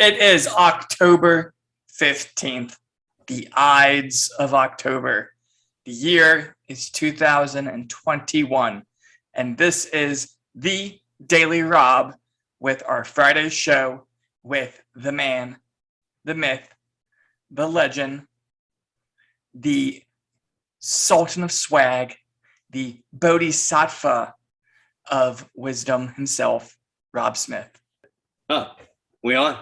It is October 15th, the Ides of October. The year is 2021, and this is the Daily Rob with our Friday show with the man, the myth, the legend, the Sultan of Swag, the Bodhisattva of wisdom himself, Rob Smith. Oh, we on?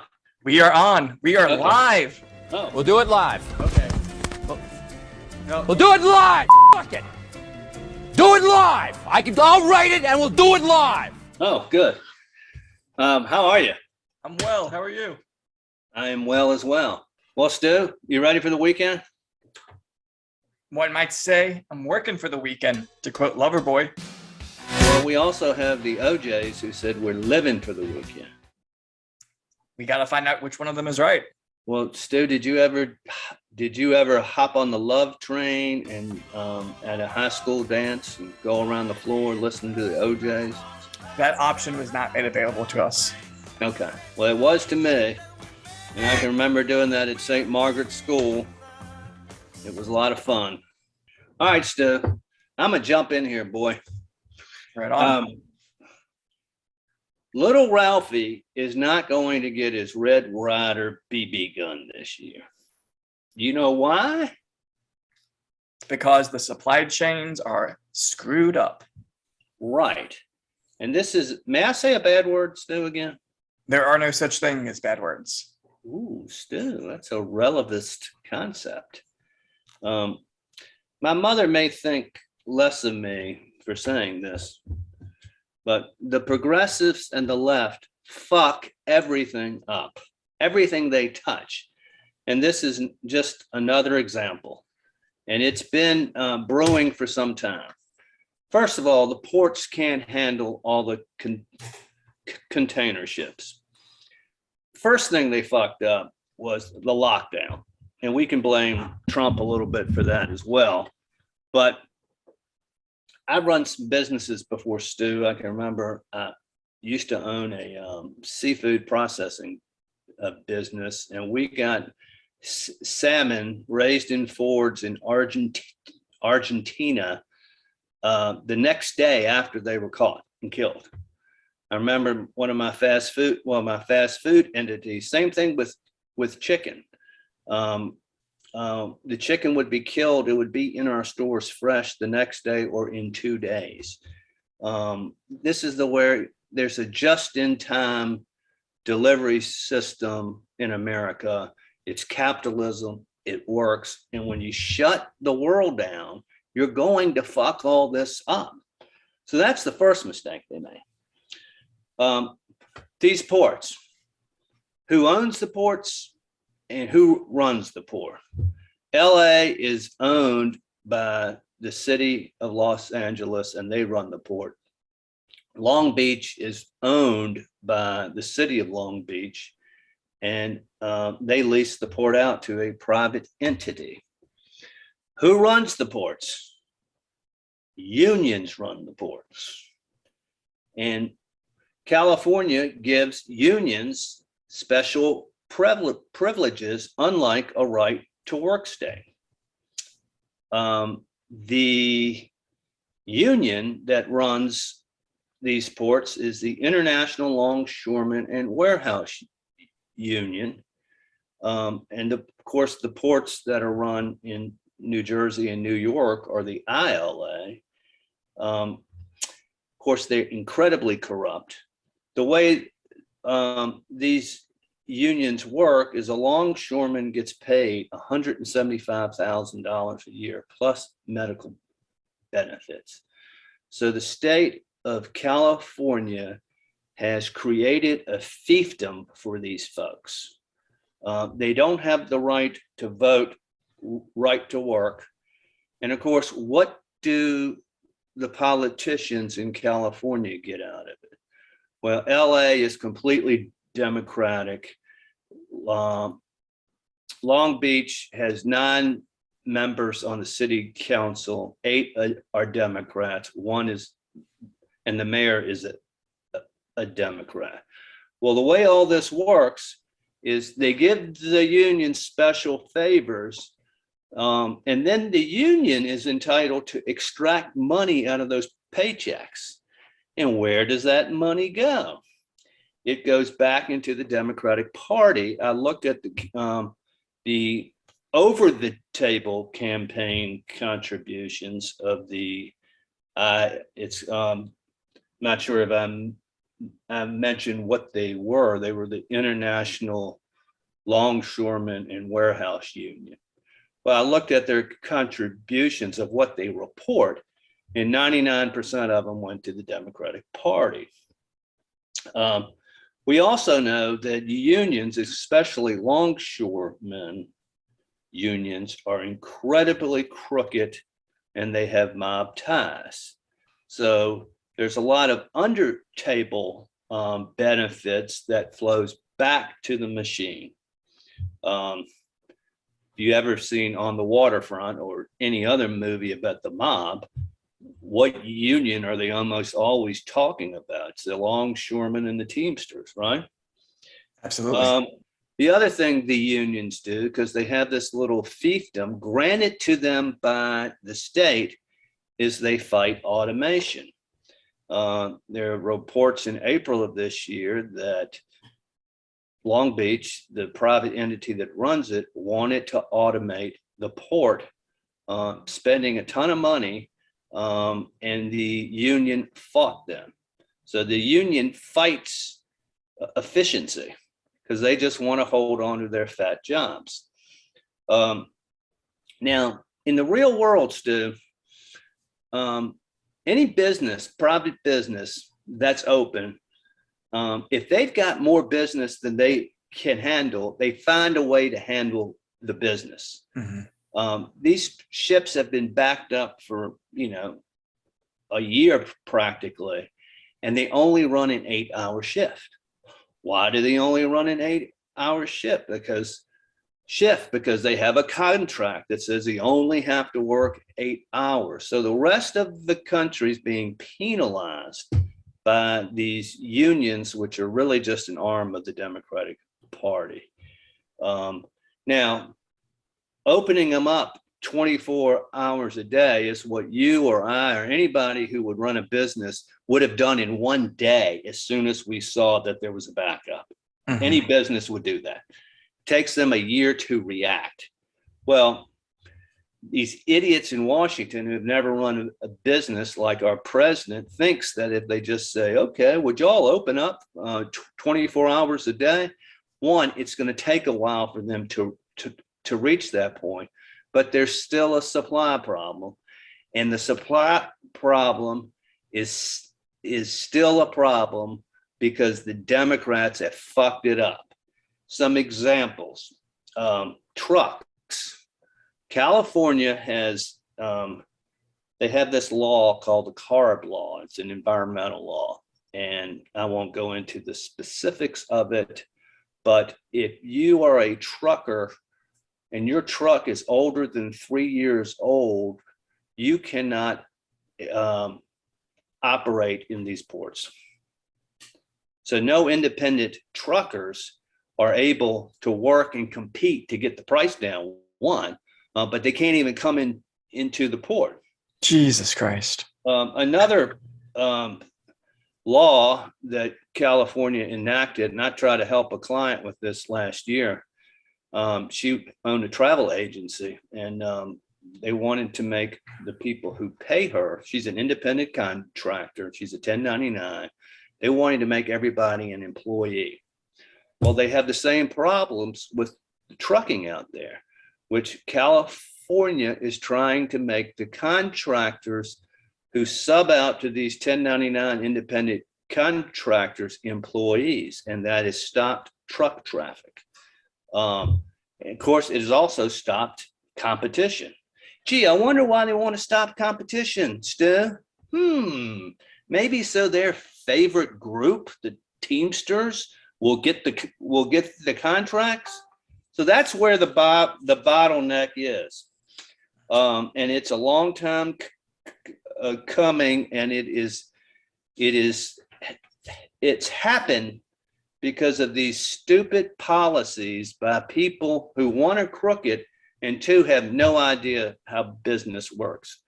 We are on. We are Okay. live. Oh, We'll do it live. Okay. We'll do it live. Fuck it. Do it live. I'll write it and we'll do it live. oh, good. How are you? I'm well. How are you? I am well as well. Well, Stu, you ready for the weekend? One might say I'm working for the weekend, to quote Loverboy. Well, we also have the OJs who said we're living for the weekend. We got to find out which one of them is right. Well, Stu, did you ever hop on the love train and at a high school dance and go around the floor listening to the OJs? That option was not made available to us. Okay. Well, it was to me. And I can remember doing that at St. Margaret's School. It was a lot of fun. All right, Stu, I'm going to jump in here, boy. Right on. Little Ralphie is not going to get his Red Ryder BB gun this year. You know why? Because the supply chains are screwed up. Right. And this is, may I say a bad word, Stu, again? There are no such thing as bad words. Ooh, Stu, that's a relativist concept. My mother may think less of me for saying this, but the progressives and the left fuck everything up, everything they touch. And this is just another example. And it's been brewing for some time. First of all, the ports can't handle all the container ships. First thing they fucked up was the lockdown. And we can blame Trump a little bit for that as well. But I've run some businesses before, Stu. I can remember I used to own a seafood processing business, and we got salmon raised in Fords in Argentina the next day after they were caught and killed. I remember one of my fast food entities, same thing with chicken. The chicken would be killed. It would be in our stores fresh the next day or in 2 days. This is where there's a just-in-time delivery system in America. It's capitalism. It works. And when you shut the world down, you're going to fuck all this up. So that's the first mistake they made. These ports, who owns the ports and who runs the port? LA is owned by the city of Los Angeles and they run the port. Long Beach is owned by the city of Long Beach and they lease the port out to a private entity. Who runs the ports? Unions run the ports. And California gives unions special privileges, unlike a right to work stay. The union that runs these ports is the International Longshoremen and Warehouse Union. And of course, the ports that are run in New Jersey and New York are the ILA. Of course, they're incredibly corrupt. The way these unions work is a longshoreman gets paid $175,000 a year plus medical benefits. So the state of California has created a fiefdom for these folks. They don't have the right to vote, right to work. And of course, what do the politicians in California get out of it? Well, LA is completely Democratic. Long Beach has 9 members on the city council. 8 are Democrats. 1 is, and the mayor is a Democrat. Well, the way all this works is they give the union special favors, and then the union is entitled to extract money out of those paychecks. And where does that money go? It goes back into the Democratic Party. I looked at the over the table campaign contributions of the, it's not sure if I mentioned what they were. They were the International Longshoremen and Warehouse Union. Well, I looked at their contributions of what they report, and 99% of them went to the Democratic Party. We also know that unions, especially longshoremen unions, are incredibly crooked and they have mob ties. So there's a lot of under table benefits that flows back to the machine. If you ever seen On the Waterfront or any other movie about the mob, what union are they almost always talking about? It's the longshoremen and the Teamsters, right? Absolutely. The other thing the unions do, because they have this little fiefdom granted to them by the state, is they fight automation. There are reports in April of this year that Long Beach, the private entity that runs it, wanted to automate the port, spending a ton of money, and the union fought them. So the union fights efficiency because they just want to hold on to their fat jobs. Now, in the real world, Stu, any business, private business that's open, if they've got more business than they can handle, they find a way to handle the business. Mm-hmm. These ships have been backed up for, a year practically, and they only run an 8-hour shift. Why do they only run an 8-hour shift? Because they have a contract that says they only have to work 8 hours. So the rest of the country is being penalized by these unions, which are really just an arm of the Democratic Party. Now, opening them up 24 hours a day is what you or I or anybody who would run a business would have done in one day as soon as we saw that there was a backup. Mm-hmm. Any business would do that. It takes them a year to react. Well, these idiots in Washington who've never run a business like our president thinks that if they just say, okay, would y'all open up 24 hours a day? One, it's going to take a while for them to reach that point, but there's still a supply problem. And the supply problem is still a problem because the Democrats have fucked it up. Some examples, trucks. California has, they have this law called the CARB law. It's an environmental law. And I won't go into the specifics of it, but if you are a trucker and your truck is older than 3 years old, you cannot operate in these ports. So no independent truckers are able to work and compete to get the price down, one, but they can't even come into the port. Jesus Christ. Another law that California enacted, and I tried to help a client with this last year. She owned a travel agency, and they wanted to make the people who pay her, she's an independent contractor, she's a 1099, they wanted to make everybody an employee. Well, they have the same problems with the trucking out there, which California is trying to make the contractors who sub out to these 1099 independent contractors employees, and that has stopped truck traffic. And of course, it has also stopped competition. Gee, I wonder why they want to stop competition, Stu. Maybe so their favorite group, the Teamsters, will get the contracts. So that's where the bottleneck is, and it's a long time coming, and it's happened because of these stupid policies by people who, one, are crooked, and two, have no idea how business works.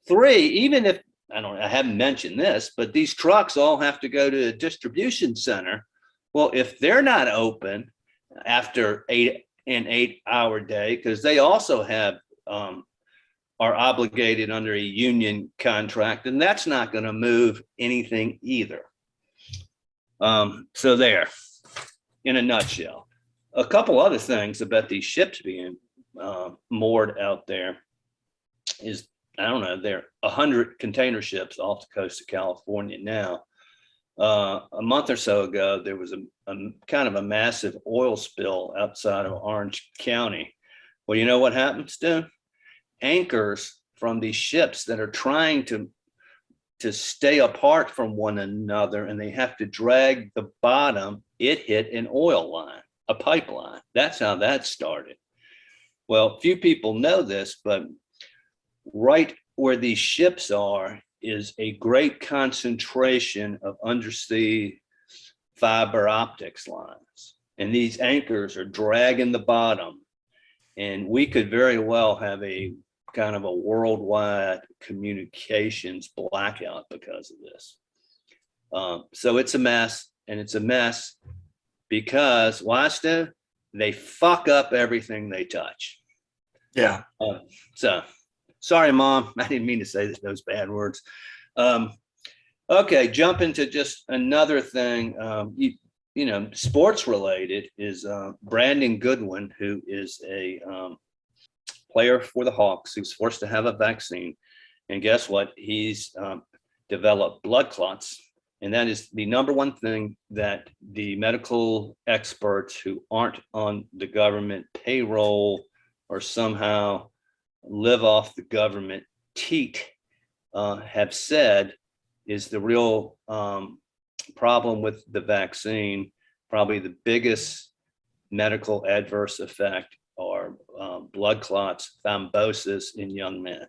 Three, even if, I haven't mentioned this, but these trucks all have to go to a distribution center. Well, if they're not open after an 8-hour day, because they also have, are obligated under a union contract, and that's not going to move anything either. So there, in a nutshell. A couple other things about these ships being moored out there is, I don't know, there are 100 container ships off the coast of California now. A month or so ago, there was a kind of a massive oil spill outside of Orange County. Well, you know what happens, Stu? Anchors from these ships that are trying to stay apart from one another, and they have to drag the bottom, it hit an oil line, a pipeline. That's how that started. Well, few people know this, but right where these ships are is a great concentration of undersea fiber optics lines. And these anchors are dragging the bottom. And we could very well have a kind of a worldwide communications blackout because of this. So it's a mess, and it's a mess because, why, Stu? They fuck up everything they touch. Yeah. So sorry, Mom. I didn't mean to say those bad words. Okay, jump into just another thing. You know, sports related is Brandon Goodwin, who is a player for the Hawks, who's forced to have a vaccine. And guess what? He's developed blood clots. And that is the number one thing that the medical experts who aren't on the government payroll or somehow live off the government teat have said is the real problem with the vaccine. Probably the biggest medical adverse effect are blood clots, thrombosis in young men.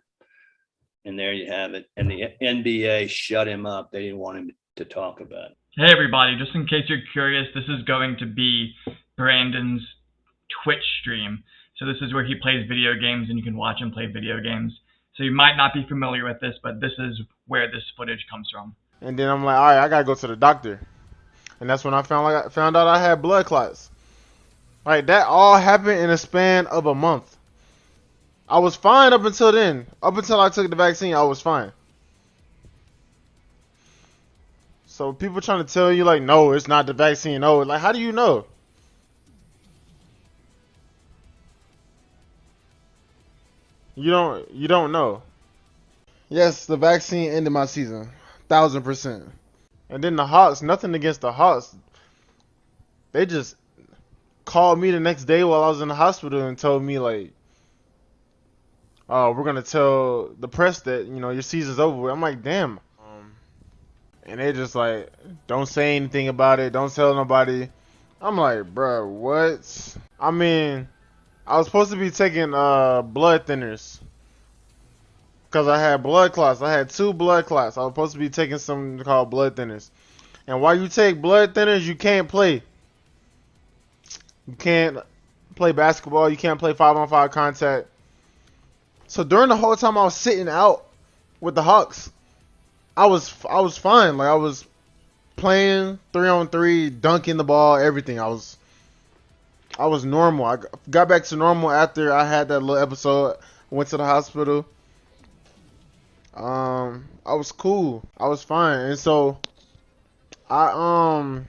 And there you have it. And the NBA shut him up. They didn't want him to talk about it. Hey everybody, just in case you're curious, this is going to be Brandon's Twitch stream. So this is where he plays video games, and you can watch him play video games. So you might not be familiar with this, but this is where this footage comes from. And then I'm like, all right, I gotta go to the doctor. And that's when I found out I had blood clots. Like, that all happened in a span of a month. I was fine up until then. Up until I took the vaccine, I was fine. So people trying to tell you, like, no, it's not the vaccine. No, like, how do you know? You don't know. Yes, the vaccine ended my season, 1000%. And then the Hawks, nothing against the Hawks. They just called me the next day while I was in the hospital and told me, like, oh, we're gonna tell the press that, you know, your season's over with. I'm like, damn. And they just like, don't say anything about it. Don't tell nobody. I'm like, bruh, what? I mean, I was supposed to be taking blood thinners because I had blood clots. I had 2 blood clots. I was supposed to be taking something called blood thinners. And while you take blood thinners, you can't play. You can't play basketball. You can't play 5-on-5 contact. So during the whole time I was sitting out with the Hawks, I was fine. Like, I was playing 3-on-3, dunking the ball, everything. I was normal. I got back to normal after I had that little episode. Went to the hospital. I was cool. I was fine. And so I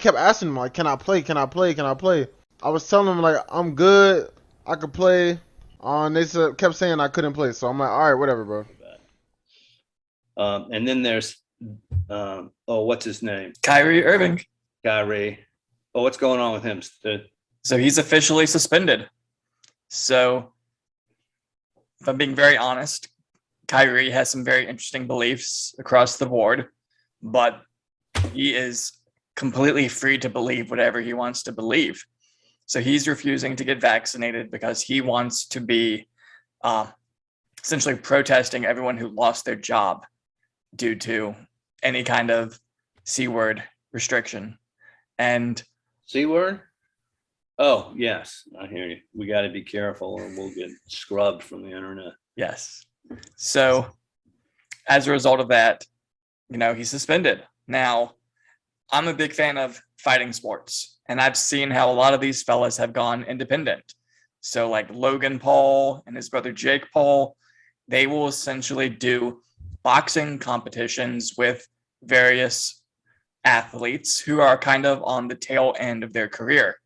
kept asking them, like, can I play? Can I play? Can I play? I was telling them, like, I'm good. I could play. And they kept saying I couldn't play. So I'm like, all right, whatever, bro. And then there's, what's his name? Kyrie Irving. Kyrie. Oh, what's going on with him? So he's officially suspended. So if I'm being very honest, Kyrie has some very interesting beliefs across the board, but he is completely free to believe whatever he wants to believe. So he's refusing to get vaccinated because he wants to be essentially protesting everyone who lost their job due to any kind of C-word restriction. And C word? Oh, yes, I hear you. We got to be careful or we'll get scrubbed from the internet. yes. So as a result of that, he's suspended. Now, I'm a big fan of fighting sports, and I've seen how a lot of these fellas have gone independent. So like Logan Paul and his brother Jake Paul, they will essentially do boxing competitions with various athletes who are kind of on the tail end of their career.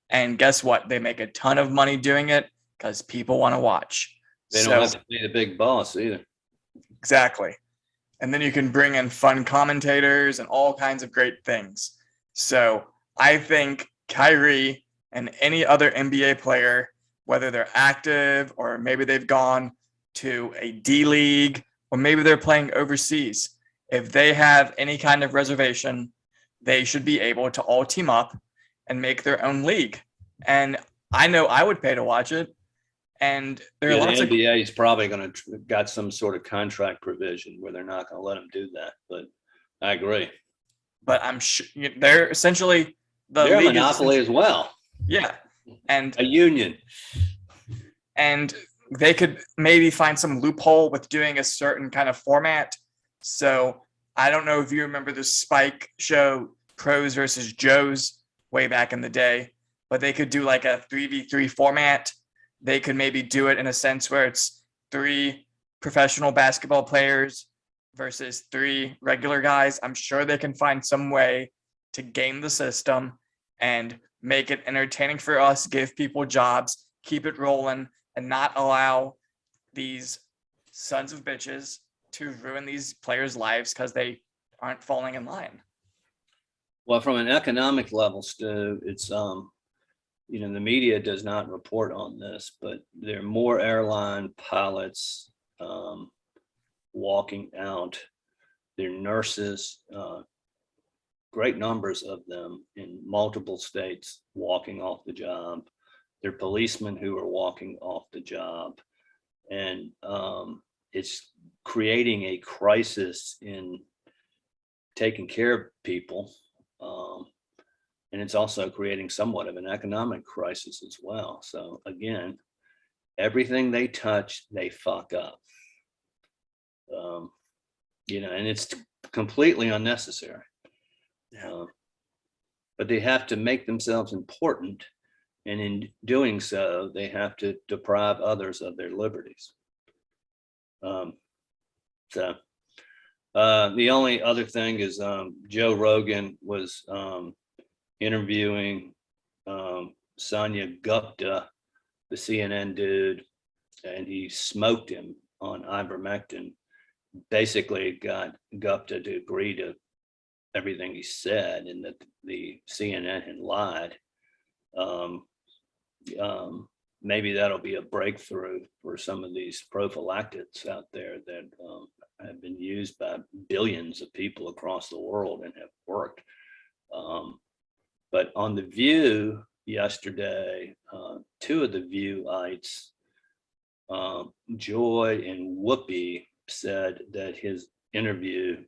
And guess what? They make a ton of money doing it because people want to watch. They don't have to pay the big boss either. Exactly. And then you can bring in fun commentators and all kinds of great things. So I think Kyrie and any other NBA player, whether they're active or maybe they've gone to a D League or maybe they're playing overseas, if they have any kind of reservation, they should be able to all team up and make their own league. And I know I would pay to watch it. And there are lots the of NBA is probably going to got some sort of contract provision where they're not going to let them do that. But I agree. But I'm sure they're essentially they're a monopoly as well. Yeah, and a union. And they could maybe find some loophole with doing a certain kind of format. So I don't know if you remember the Spike show, Pros versus Joes, way back in the day, but they could do like a 3v3 format. They could maybe do it in a sense where it's 3 professional basketball players versus 3 regular guys. I'm sure they can find some way to game the system and make it entertaining for us, give people jobs, keep it rolling, and not allow these sons of bitches to ruin these players' lives because they aren't falling in line. Well, from an economic level, Stu, it's the media does not report on this, but there are more airline pilots walking out. There are nurses, great numbers of them in multiple states walking off the job. There are policemen who are walking off the job. And it's creating a crisis in taking care of people. And it's also creating somewhat of an economic crisis as well. So again, everything they touch, they fuck up. And it's completely unnecessary. But they have to make themselves important. And in doing so, they have to deprive others of their liberties. The only other thing is Joe Rogan was interviewing Sonia Gupta, the CNN dude, and he smoked him on ivermectin. Basically got Gupta to agree to everything he said and that the CNN had lied. Maybe that'll be a breakthrough for some of these prophylactics out there that have been used by billions of people across the world and have worked. But on The View yesterday, 2 of the Viewites, Joy and Whoopi, said that his interview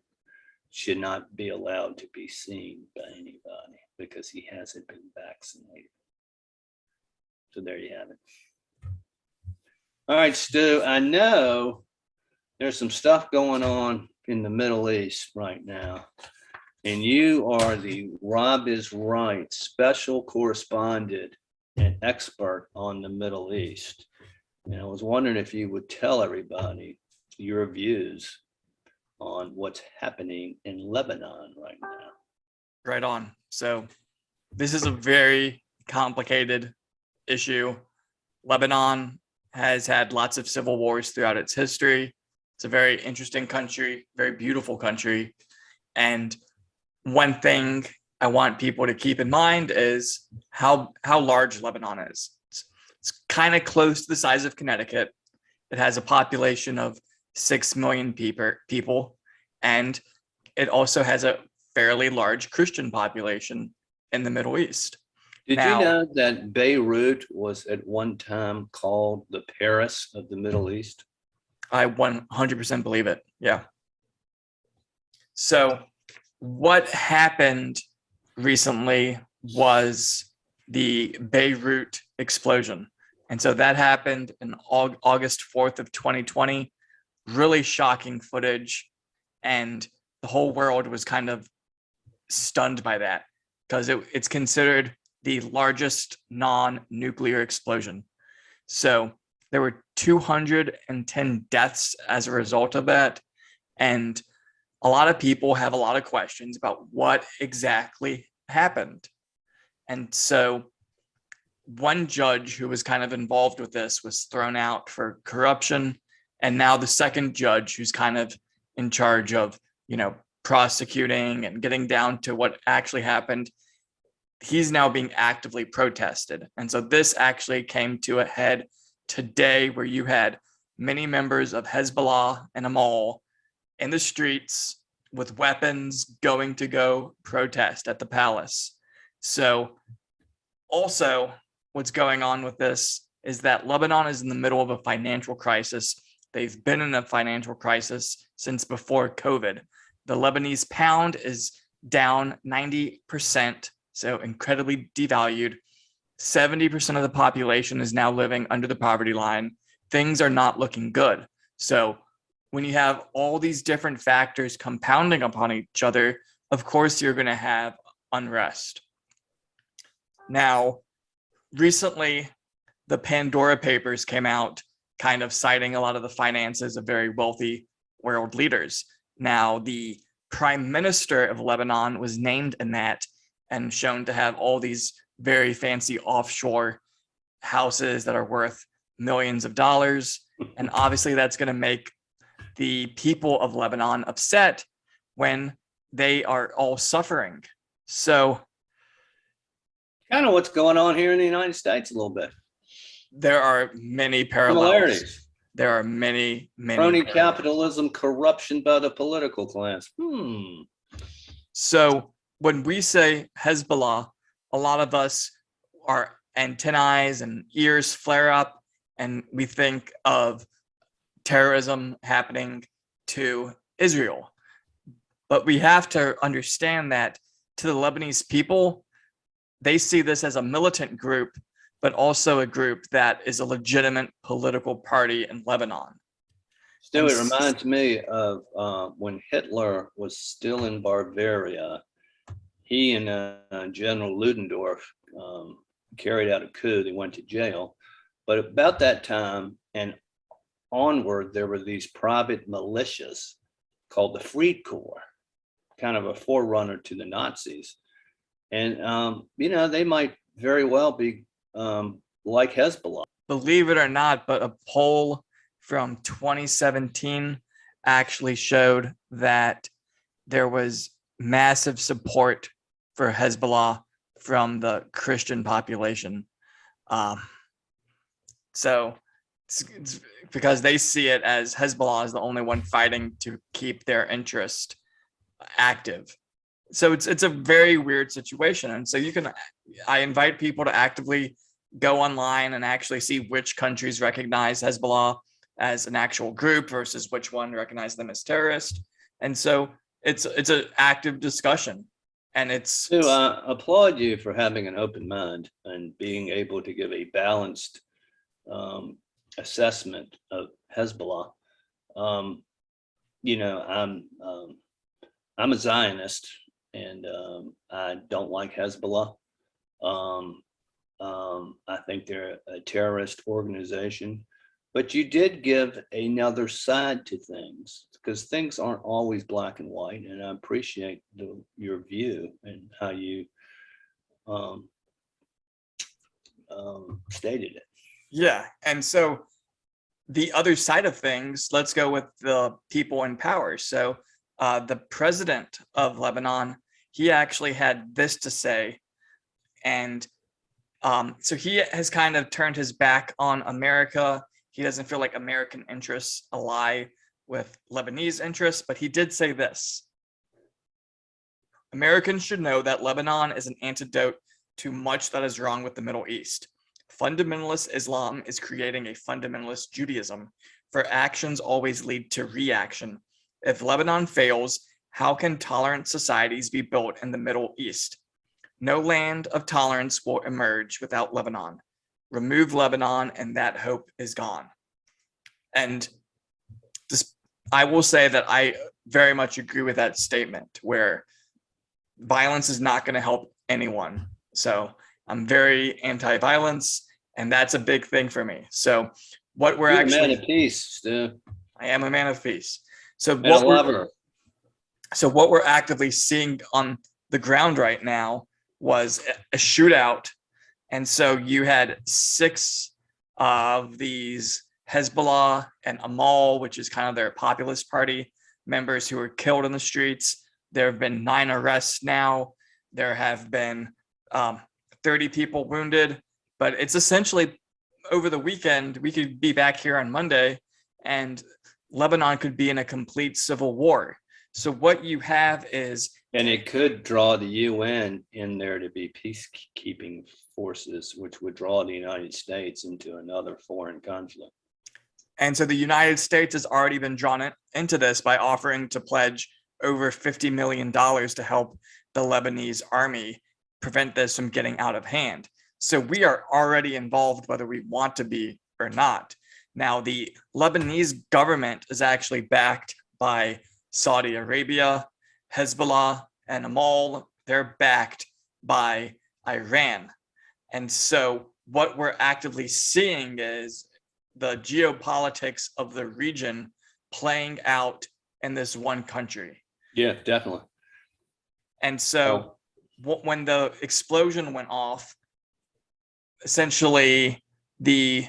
should not be allowed to be seen by anybody because he hasn't been vaccinated. So there you have it. All right, Stu, I know there's some stuff going on in the Middle East right now, and you are the Rob is Right special correspondent and expert on the Middle East. And I was wondering if you would tell everybody your views on what's happening in Lebanon right now. Right on. So this is a very complicated issue. Lebanon has had lots of civil wars throughout its history. It's a very interesting country, very beautiful country. And one thing I want people to keep in mind is how large Lebanon is. It's kind of close to the size of Connecticut. It has a population of 6 million people, and it also has a fairly large Christian population in the Middle East. Did you know that Beirut was at one time called the Paris of the Middle East? I 100% believe it. Yeah. So what happened recently was the Beirut explosion. And so that happened in August 4th of 2020. Really shocking footage. And the whole world was kind of stunned by that because it's considered the largest non-nuclear explosion. So there were 210 deaths as a result of that. And a lot of people have a lot of questions about what exactly happened. And so one judge who was kind of involved with this was thrown out for corruption. And now the second judge, who's kind of in charge of, prosecuting and getting down to what actually happened, he's now being actively protested. And so this actually came to a head today, where you had many members of Hezbollah and Amal in the streets with weapons going to go protest at the palace. So also what's going on with this is that Lebanon is in the middle of a financial crisis. They've been in a financial crisis since before COVID. The Lebanese pound is down 90%, so incredibly devalued. 70% of the population is now living under the poverty line. Things are not looking good. So when you have all these different factors compounding upon each other, of course you're going to have unrest. Now, recently, the Pandora Papers came out, kind of citing a lot of the finances of very wealthy world leaders. Now, the prime minister of Lebanon was named in that and shown to have all these very fancy offshore houses that are worth millions of dollars. And obviously that's going to make the people of Lebanon upset when they are all suffering. So Kind of what's going on here in the United States a little bit. there are many parallels. Similarities. There are many Crony parallels. capitalism, corruption by the political class. So when we say Hezbollah, a lot of us, our antennae and ears flare up, and we think of terrorism happening to Israel. But we have to understand that to the Lebanese people, they see this as a militant group, but also a group that is a legitimate political party in Lebanon. Still, it reminds me of when Hitler was still in Bavaria. He and General Ludendorff carried out a coup. They went to jail. But about that time and onward, there were these private militias called the Freed Corps, kind of a forerunner to the Nazis. And, they might very well be like Hezbollah. Believe it or not, but a poll from 2017 actually showed that there was massive support for Hezbollah from the Christian population. So it's because they see it as Hezbollah is the only one fighting to keep their interest active. So it's a very weird situation. And so I invite people to actively go online and actually see which countries recognize Hezbollah as an actual group versus which one recognize them as terrorist. And so it's an active discussion. And it's I applaud you for having an open mind and being able to give a balanced assessment of Hezbollah. I'm a Zionist, and I don't like Hezbollah. I think they're a terrorist organization. But you did give another side to things, because things aren't always black and white, and I appreciate your view and how you stated it. Yeah, and so the other side of things, let's go with the people in power. So the president of Lebanon, he actually had this to say, and so he has kind of turned his back on America. He doesn't feel like American interests ally with Lebanese interests, but he did say this: Americans should know that Lebanon is an antidote to much that is wrong with the Middle East. Fundamentalist Islam is creating a fundamentalist Judaism, for actions always lead to reaction. If Lebanon fails, how can tolerant societies be built in the Middle East? No land of tolerance will emerge without Lebanon. Remove Lebanon, and that hope is gone. And this, I will say that I very much agree with that statement, where violence is not going to help anyone. So I'm very anti-violence, and that's a big thing for me. So what we're You're actually, a man of peace, Stu, I am a man of peace. So and a lover. what we're actively seeing on the ground right now was a shootout. And so you had 6 of these Hezbollah and Amal, which is kind of their populist party members, who were killed in the streets. There have been 9 arrests now. There have been 30 people wounded, but it's essentially over the weekend. We could be back here on Monday and Lebanon could be in a complete civil war. So what you have is, And it could draw the UN in there to be peacekeeping forces, which would draw the United States into another foreign conflict. and so the United States has already been drawn into this by offering to pledge over $50 million to help the Lebanese army prevent this from getting out of hand. So we are already involved, whether we want to be or not. Now, the Lebanese government is actually backed by Saudi Arabia, Hezbollah, and Amal. They're backed by Iran. And so what we're actively seeing is the geopolitics of the region playing out in this one country. Yeah, definitely. And so when the explosion went off, essentially the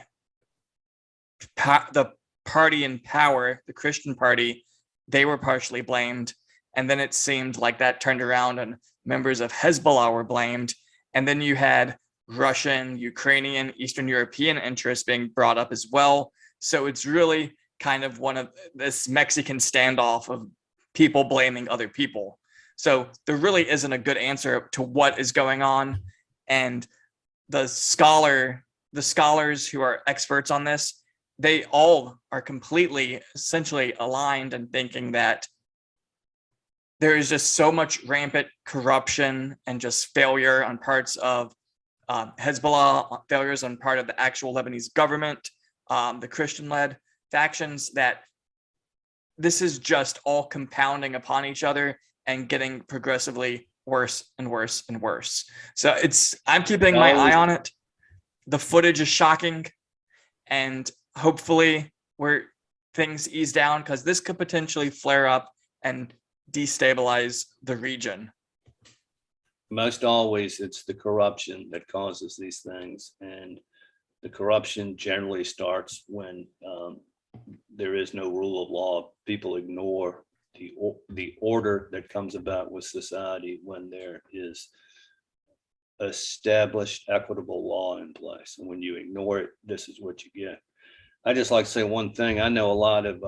party in power, the Christian party, they were partially blamed. And then it seemed like that turned around and members of Hezbollah were blamed. And then you had Russian, Ukrainian, Eastern European interests being brought up as well. So it's really kind of one of this Mexican standoff of people blaming other people. So there really isn't a good answer to what is going on. And the scholars who are experts on this, they all are completely essentially aligned in thinking that there is just so much rampant corruption and just failure on parts of Hezbollah, failures on part of the actual Lebanese government, the Christian-led factions, that this is just all compounding upon each other and getting progressively worse and worse and worse. So I'm keeping my eye on it. The footage is shocking, and hopefully things ease down, because this could potentially flare up and destabilize the region. Most always, it's the corruption that causes these things. And the corruption generally starts when there is no rule of law. People ignore the order that comes about with society when there is established equitable law in place. And when you ignore it, this is what you get. I just like to say one thing. I know a lot of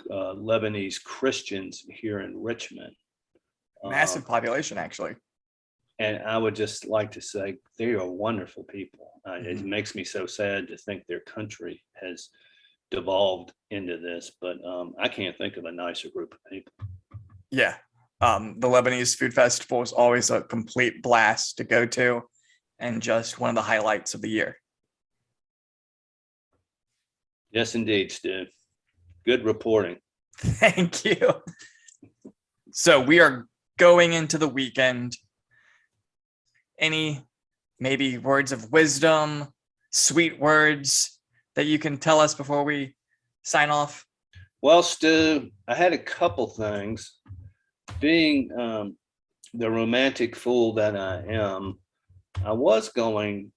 Lebanese Christians here in Richmond. Massive population, actually. And I would just like to say they are wonderful people. It makes me so sad to think their country has devolved into this, but I can't think of a nicer group of people. Yeah. The Lebanese Food Festival is always a complete blast to go to, and just one of the highlights of the year. Yes, indeed, Stu. Good reporting. Thank you. So we are going into the weekend. Any maybe words of wisdom, sweet words that you can tell us before we sign off? Well, Stu, I had a couple things. Being the romantic fool that I am, I was going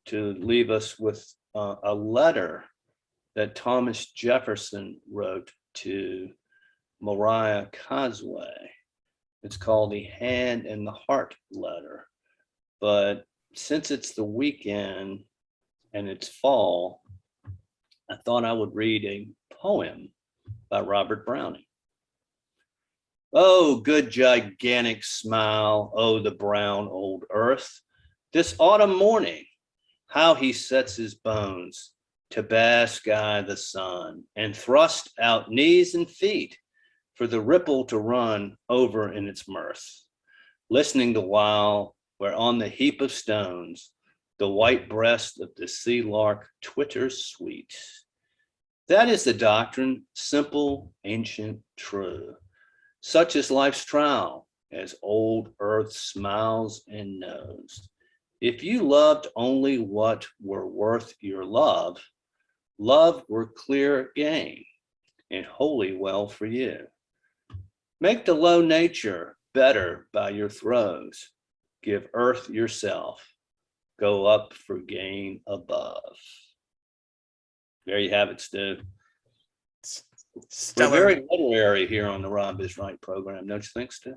to leave us with a letter that Thomas Jefferson wrote to Mariah Cosway. It's called the Hand and the Heart letter. But since it's the weekend and it's fall, I thought I would read a poem by Robert Browning. Oh, good gigantic smile, oh, the brown old earth. This autumn morning, how he sets his bones to bask I the sun, and thrust out knees and feet for the ripple to run over in its mirth. listening the while where on the heap of stones, the white breast of the sea lark twitters sweet. That is the doctrine, simple, ancient, true. Such is life's trial, as old earth smiles and knows. If you loved only what were worth your love, love were clear gain and wholly well for you. Make the low nature better by your throes. Give earth yourself. Go up for gain above. There you have it, Stu. We're Stellar. very literary here on the Rob is Right program, don't you think, Stu?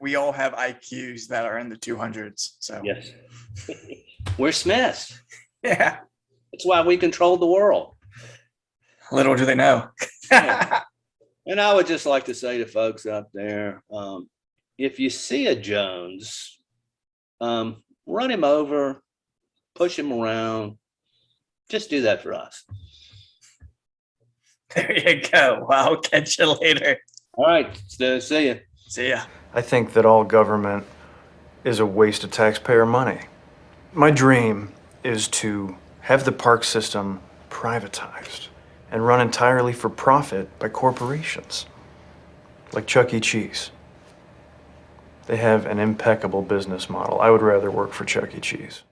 We all have IQs that are in the 200s. So Yes. We're Smiths. yeah, That's why we control the world. little do they know. Yeah. And I would just like to say to folks out there, if you see a Jones, run him over, push him around. Just do that for us. There you go. I'll catch you later. All right, Stu, see you. See ya. I think that all government is a waste of taxpayer money. My dream is to have the park system privatized and run entirely for profit by corporations, like Chuck E. Cheese. They have an impeccable business model. I would rather work for Chuck E. Cheese.